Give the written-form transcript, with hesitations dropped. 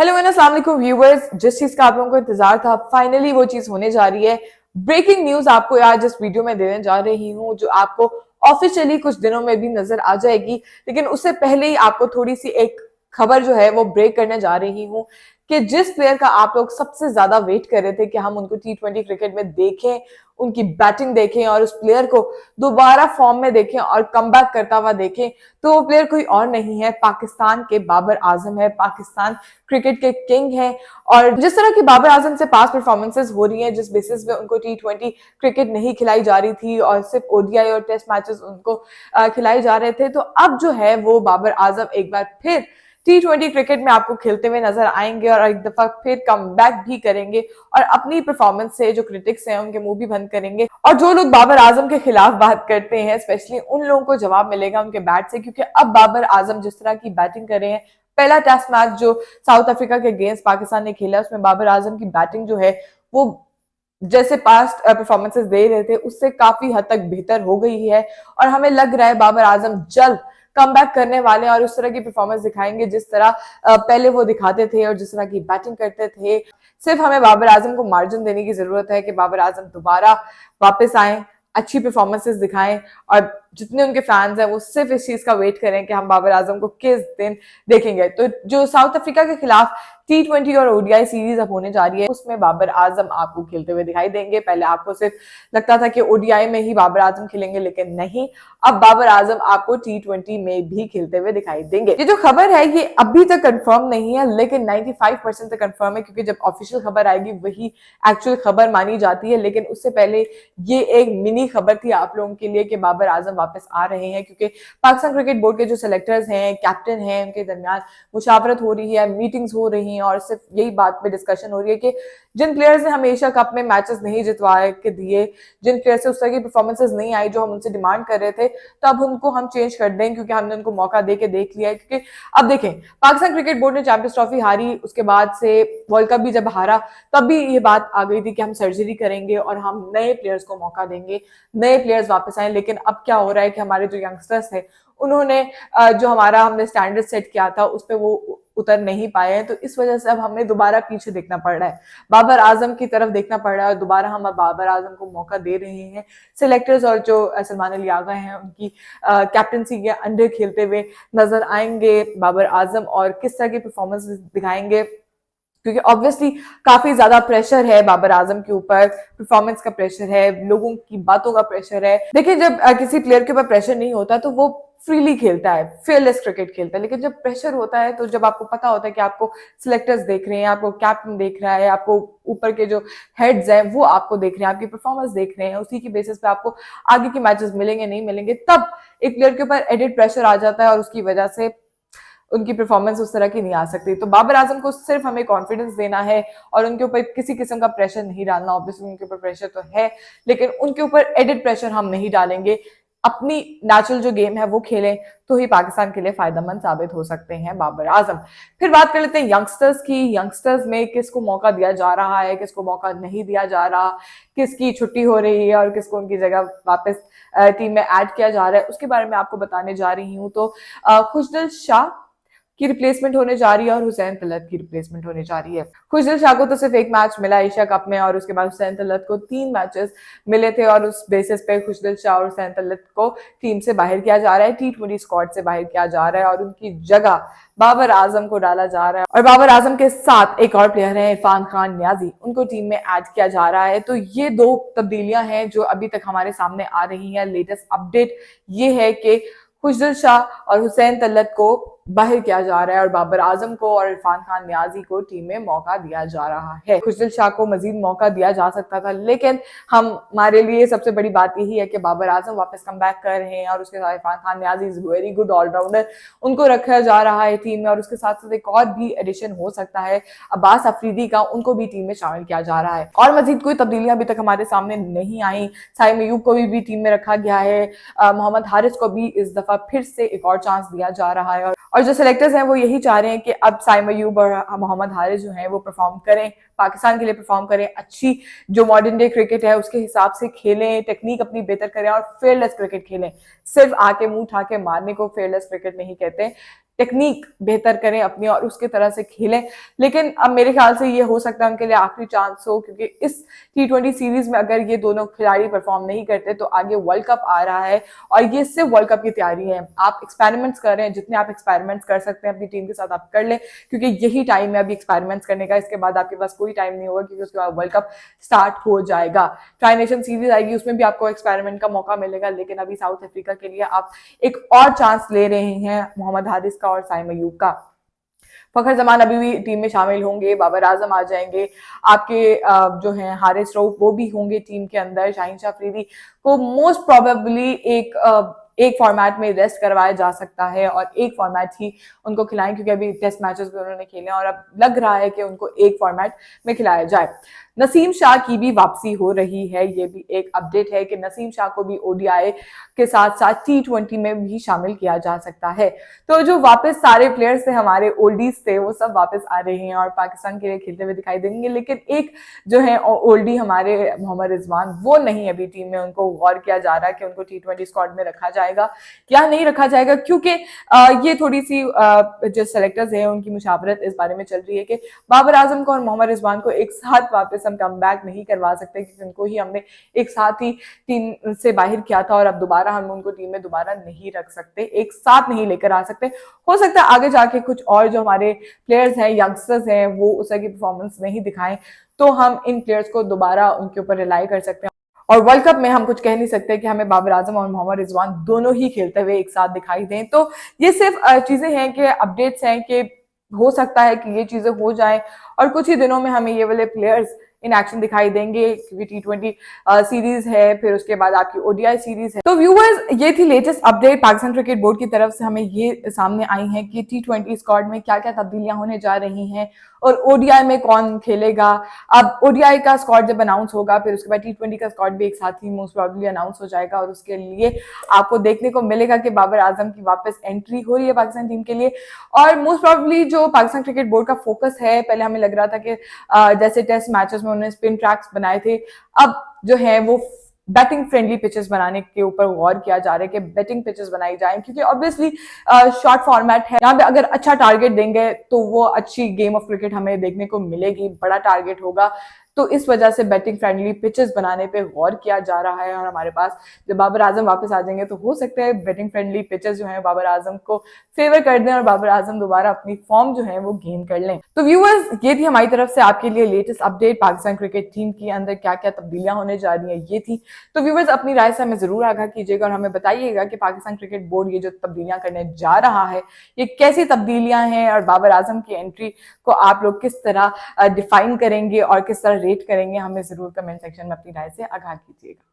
Hello and अस्सलाम वालेकुम viewers. जिस चीज का आप लोगों को इंतजार था फाइनली वो चीज होने जा रही है। ब्रेकिंग न्यूज आपको आज इस वीडियो में देने जा रही हूँ जो आपको ऑफिशियली कुछ दिनों में भी नजर आ जाएगी। लेकिन उससे पहले ही आपको थोड़ी सी एक खबर जो है वो ब्रेक करने जा रही हूँ कि जिस प्लेयर का आप लोग सबसे ज्यादा वेट कर रहे थे कि हम उनको T20 क्रिकेट में देखें, उनकी बैटिंग देखें और उस प्लेयर को दोबारा फॉर्म में देखें और कमबैक करता हुआ देखें, तो वो प्लेयर कोई और नहीं है, पाकिस्तान के बाबर आजम है। पाकिस्तान क्रिकेट के किंग है। और जिस तरह की बाबर आजम से पास परफॉर्मेंसेस हो रही हैं, जिस बेसिस पे उनको T20 क्रिकेट नहीं खिलाई जा रही थी और सिर्फ ओडीआई और टेस्ट मैचेस उनको खिलाए जा रहे थे, तो अब जो है वो बाबर आजम एक बार फिर T20 क्रिकेट में आपको खेलते हुए नजर आएंगे और एक दफा फिर कम बैक भी करेंगे और अपनी परफॉर्मेंस से जो क्रिटिक्स हैं उनके मुंह भी बंद करेंगे। और जो लोग बाबर आजम के खिलाफ बात करते हैं स्पेशली उन लोगों को जवाब मिलेगा उनके बैट से, क्योंकि अब बाबर आजम जिस तरह की बैटिंग कर रहे हैं, पहला टेस्ट मैच जो साउथ अफ्रीका के अगेंस्ट पाकिस्तान ने खेला उसमें बाबर आजम की बैटिंग जो है वो जैसे पास्ट परफॉर्मेंसेस दे रहे थे उससे काफी हद तक बेहतर हो गई है। और हमें लग रहा है बाबर आजम जल्द कम बैक करने वाले हैं और उस तरह की परफॉर्मेंस दिखाएंगे जिस तरह पहले वो दिखाते थे और जिस तरह की बैटिंग करते थे। सिर्फ हमें बाबर आजम को मार्जिन देने की जरूरत है कि बाबर आजम दोबारा वापस आए, अच्छी परफॉर्मेंसेस दिखाएं और जितने उनके फैंस हैं वो सिर्फ इस चीज का वेट करें कि हम बाबर आजम को किस दिन देखेंगे। तो जो साउथ अफ्रीका के खिलाफ T20 और ओडीआई सीरीज अब होने जा रही है उसमें बाबर आजम आपको खेलते हुए दिखाई देंगे। पहले आपको सिर्फ लगता था कि ओडीआई में ही बाबर आजम खेलेंगे, लेकिन नहीं, अब बाबर आजम आपको T20 में भी खेलते हुए दिखाई देंगे। ये जो खबर है ये अभी तक कंफर्म नहीं है, लेकिन 95% तक कंफर्म है, क्योंकि जब ऑफिशियल खबर आएगी वही एक्चुअल खबर मानी जाती है। लेकिन उससे पहले ये एक मिनी खबर थी आप लोगों के लिए कि बाबर आजम वापस आ रहे हैं, क्योंकि पाकिस्तान क्रिकेट बोर्ड के जो सेलेक्टर्स हैं, कैप्टन हैं, उनके दरमियान मुशावरत हो रही है, मीटिंग्स हो रही हैं और सिर्फ यही बात पे डिस्कशन हो रही है कि जिन प्लेयर्स ने हम एशिया कप में मैचेस नहीं जितवा के दिए, जिन प्लेयर से उस तरह की परफॉर्मेंसेस नहीं आई जो हम उनसे डिमांड कर रहे थे, तो अब उनको हम चेंज कर दें क्योंकि हमने उनको मौका दे के देख लिया है। क्योंकि अब देखें, पाकिस्तान क्रिकेट बोर्ड ने चैंपियंस ट्रॉफी हारी, उसके बाद से वर्ल्ड कप भी जब हारा तब भी ये बात आ गई थी कि हम सर्जरी करेंगे और हम नए प्लेयर्स को मौका देंगे, नए प्लेयर्स वापस आए। लेकिन अब क्या हो रहा है कि हमारे जो यंगस्टर्स है उन्होंने जो हमने स्टैंडर्ड सेट किया था उस पर वो उतर नहीं पाए हैं, तो इस वजह से अब हमें दोबारा पीछे देखना पड़ रहा है, बाबर आजम की तरफ देखना पड़ रहा है और दोबारा हम अब बाबर आजम को मौका दे रहे हैं। सिलेक्टर्स और जो सलमान अली आगा हैं उनकी कैप्टनसी के अंडर खेलते हुए नजर आएंगे बाबर आजम और किस तरह की परफॉर्मेंस दिखाएंगे, क्योंकि ऑब्वियसली काफी ज्यादा प्रेशर है बाबर आजम के ऊपर, परफॉर्मेंस का प्रेशर है, लोगों की बातों का प्रेशर है। देखिए, जब किसी प्लेयर के ऊपर प्रेशर नहीं होता तो वो फ्रीली खेलता है, फेयरलेस क्रिकेट खेलता है। लेकिन जब प्रेशर होता है, तो जब आपको पता होता है कि आपको सिलेक्टर्स देख रहे हैं, आपको कैप्टन देख रहा है, आपको ऊपर के जो हेड्स हैं वो आपको देख रहे हैं, आपकी परफॉर्मेंस देख रहे हैं, उसी की बेसिस पे आपको आगे के मैचेस मिलेंगे नहीं मिलेंगे, तब एक प्लेयर के ऊपर एडिड प्रेशर आ जाता है और उसकी वजह से उनकी परफॉर्मेंस उस तरह की नहीं आ सकती। तो बाबर आजम को सिर्फ हमें कॉन्फिडेंस देना है और उनके ऊपर किसी किस्म का प्रेशर नहीं डालना। ऑब्वियसली उनके ऊपर प्रेशर तो है, लेकिन उनके ऊपर एडिड प्रेशर हम नहीं डालेंगे। अपनी नेचुरल जो गेम है वो खेलें तो ही पाकिस्तान के लिए फायदेमंद साबित हो सकते हैं बाबर आजम। फिर बात कर लेते हैं यंगस्टर्स की। यंगस्टर्स में किसको मौका दिया जा रहा है, किसको मौका नहीं दिया जा रहा, किसकी छुट्टी हो रही है और किसको उनकी जगह वापस टीम में ऐड किया जा रहा है, उसके बारे में आपको बताने जा रही हूँ। तो खुशदिल शाह की रिप्लेसमेंट होने जा रही है और हुसैन तलत की रिप्लेसमेंट होने जा रही है। खुशदिल शाह को तो सिर्फ एक मैच मिला एशिया कप में और उसके बाद हुसैन तलत को 3 मैचेस मिले थे और उस बेसिस पे खुशदिल शाह और हुसैन तलत को टीम से बाहर किया जा रहा है, T20 स्क्वाड से बाहर किया जा रहा है और उनकी जगह बाबर आजम को डाला जा रहा है। और बाबर आजम के साथ एक और प्लेयर है इरफान खान नियाजी, उनको टीम में ऐड किया जा रहा है। तो ये 2 तब्दीलियां हैं जो अभी तक हमारे सामने आ रही हैं। लेटेस्ट अपडेट ये है कि खुशदिल शाह और हुसैन तलत को बाहर किया जा रहा है और बाबर आजम को और इरफान खान नियाजी को टीम में मौका दिया जा रहा है। खुशदिल शाह को मजीद मौका दिया जा सकता था, लेकिन हमारे लिए सबसे बड़ी बात यही है कि बाबर आजम वापस कम बैक कर रहे हैं और उसके साथ Irfan Khan Niazi is very good allrounder, उनको रखा जा रहा है टीम में। और उसके साथ साथ एक और भी एडिशन हो सकता है अब्बास अफरीदी का, उनको भी टीम में शामिल किया जा रहा है। और मजीद कोई तब्दीलियां अभी तक हमारे सामने नहीं आई। साइम अयूब को भी टीम में रखा गया है, मोहम्मद हारिस को भी इस दफा फिर से एक और चांस दिया जा रहा है और जो सिलेक्टर्स हैं वो यही चाह रहे हैं कि अब साइम अयूब और मोहम्मद हारिस जो हैं वो परफॉर्म करें, पाकिस्तान के लिए परफॉर्म करें, अच्छी जो मॉडर्न डे क्रिकेट है उसके हिसाब से खेलें, टेक्निक अपनी बेहतर करें और फेयरलेस क्रिकेट खेलें। सिर्फ आके मुंह उठा के मारने को फेयरलेस क्रिकेट नहीं कहते, टेक्निक बेहतर करें अपनी और उसके तरह से खेलें। लेकिन अब मेरे ख्याल से ये हो सकता है उनके लिए आखिरी चांस हो, क्योंकि इस T20 सीरीज में अगर ये दोनों खिलाड़ी परफॉर्म नहीं करते तो आगे वर्ल्ड कप आ रहा है और ये सिर्फ वर्ल्ड कप की तैयारी है। आप एक्सपेरिमेंट्स कर रहे हैं, जितने आप एक्सपेरिमेंट्स कर सकते हैं अपनी टीम के साथ आप कर लें, क्योंकि यही टाइम है अभी एक्सपेरिमेंट्स करने का। इसके बाद आपके पास कोई टाइम नहीं होगा, क्योंकि उसके बाद वर्ल्ड कप स्टार्ट हो जाएगा। ट्राई नेशन सीरीज आएगी, उसमें भी आपको एक्सपेरिमेंट का मौका मिलेगा। लेकिन अभी साउथ अफ्रीका के लिए आप एक और चांस ले रहे हैं मोहम्मद हारिस का और साइम अयूब का। फखर जमान अभी भी टीम में शामिल होंगे, बाबर आजम आ जाएंगे, आपके जो हैं हारिस रऊफ वो भी होंगे टीम के अंदर। शाहीन शाह अफरीदी को मोस्ट प्रोबेबली एक फॉर्मेट में रेस्ट करवाया जा सकता है और एक फॉर्मेट ही उनको खिलाएं, क्योंकि अभी टेस्ट मैचेस भी उन्होंने खेले और अब लग रहा है कि उनको एक फॉर्मेट में खिलाया जाए। नसीम शाह की भी वापसी हो रही है, ये भी एक अपडेट है कि नसीम शाह को भी ओडीआई के साथ साथ T20 में भी शामिल किया जा सकता है। तो जो वापस सारे प्लेयर्स थे, हमारे ओल्डीज थे, वो सब वापस आ रहे हैं और पाकिस्तान के लिए खेलते हुए दिखाई देंगे। लेकिन एक जो है ओल्डी हमारे मोहम्मद रिजवान, वो नहीं अभी टीम में। उनको गौर किया जा रहा है कि उनको T20 स्क्वाड में रखा जाएगा या नहीं रखा जाएगा, क्योंकि ये थोड़ी सी जो सेलेक्टर्स हैं उनकी मुशावरत इस बारे में चल रही है कि बाबर आजम को और मोहम्मद रिजवान को एक साथ वापस हम कम बैक नहीं करवा सकते, क्योंकि उनको ही हमने एक साथ ही टीम से बाहर किया था और अब दोबारा हम उनको टीम में दोबारा नहीं रख सकते, एक साथ नहीं लेकर आ सकते। हो सकता है आगे जाके कुछ और जो हमारे प्लेयर्स हैं, यंगस्टर्स हैं, वो उस तरह की परफॉर्मेंस नहीं दिखाएं, तो हम इन प्लेयर्स को दोबारा उनके ऊपर रिलाई कर सकते हैं। और वर्ल्ड कप में हम कुछ कह नहीं सकते कि हमें बाबर आजम और मोहम्मद रिजवान दोनों ही खेलते हुए एक साथ दिखाई दें। तो ये सिर्फ चीजें हैं कि अपडेट्स हैं कि हो सकता है कि ये चीजें हो जाए और कुछ ही दिनों में हमें ये वाले प्लेयर्स इन एक्शन दिखाई देंगे, क्योंकि T20 सीरीज है, फिर उसके बाद आपकी ओडीआई सीरीज है। तो व्यूअर्स, ये थी latest update Pakistan cricket board की तरफ से हमें ये सामने आई है कि T20 स्क्वाड में क्या क्या तब्दीलियां होने जा रही हैं और ओडीआई में कौन खेलेगा। अब ओडीआई का स्क्वाड जब अनाउंस होगा, फिर उसके बाद T20 का स्क्वाड भी एक साथ ही मोस्ट प्रोबेबली अनाउंस हो जाएगा और उसके लिए आपको देखने को मिलेगा कि बाबर आजम की वापस एंट्री हो रही है पाकिस्तान टीम के लिए। और मोस्ट प्रोबेबली जो पाकिस्तान क्रिकेट बोर्ड का फोकस है, पहले हमें लग रहा था कि जैसे टेस्ट मैचेस में उन्होंने स्पिन ट्रैक्स बनाए थे, अब जो है वो बैटिंग फ्रेंडली पिचेस बनाने के ऊपर गौर किया जा रहा है कि बैटिंग पिचेस बनाई जाए, क्योंकि ऑब्वियसली शॉर्ट फॉर्मेट है, यहाँ पे अगर अच्छा टारगेट देंगे तो वो अच्छी गेम ऑफ क्रिकेट हमें देखने को मिलेगी, बड़ा टारगेट होगा। तो इस वजह से बैटिंग फ्रेंडली पिचेस बनाने पे गौर किया जा रहा है और हमारे पास जब बाबर आजम वापस आ जाएंगे तो हो सकता है बैटिंग फ्रेंडली पिचेस जो है बाबर आजम को फेवर कर दें और बाबर आजम दोबारा अपनी फॉर्म जो है वो गेन कर लें। तो व्यूअर्स, ये थी हमारी तरफ से आपके लिए latest update Pakistan cricket team के अंदर क्या क्या तब्दीलियां होने जा रही है, ये थी। तो व्यूअर्स, अपनी राय से हमें जरूर आगाह कीजिएगा और हमें बताइएगा कि पाकिस्तान क्रिकेट बोर्ड ये जो तब्दीलियां करने जा रहा है ये कैसी तब्दीलियां हैं और बाबर आजम की एंट्री को आप लोग किस तरह डिफाइन करेंगे और किस तरह रेट करेंगे। हमें जरूर कमेंट सेक्शन में अपनी राय से आगाह कीजिएगा।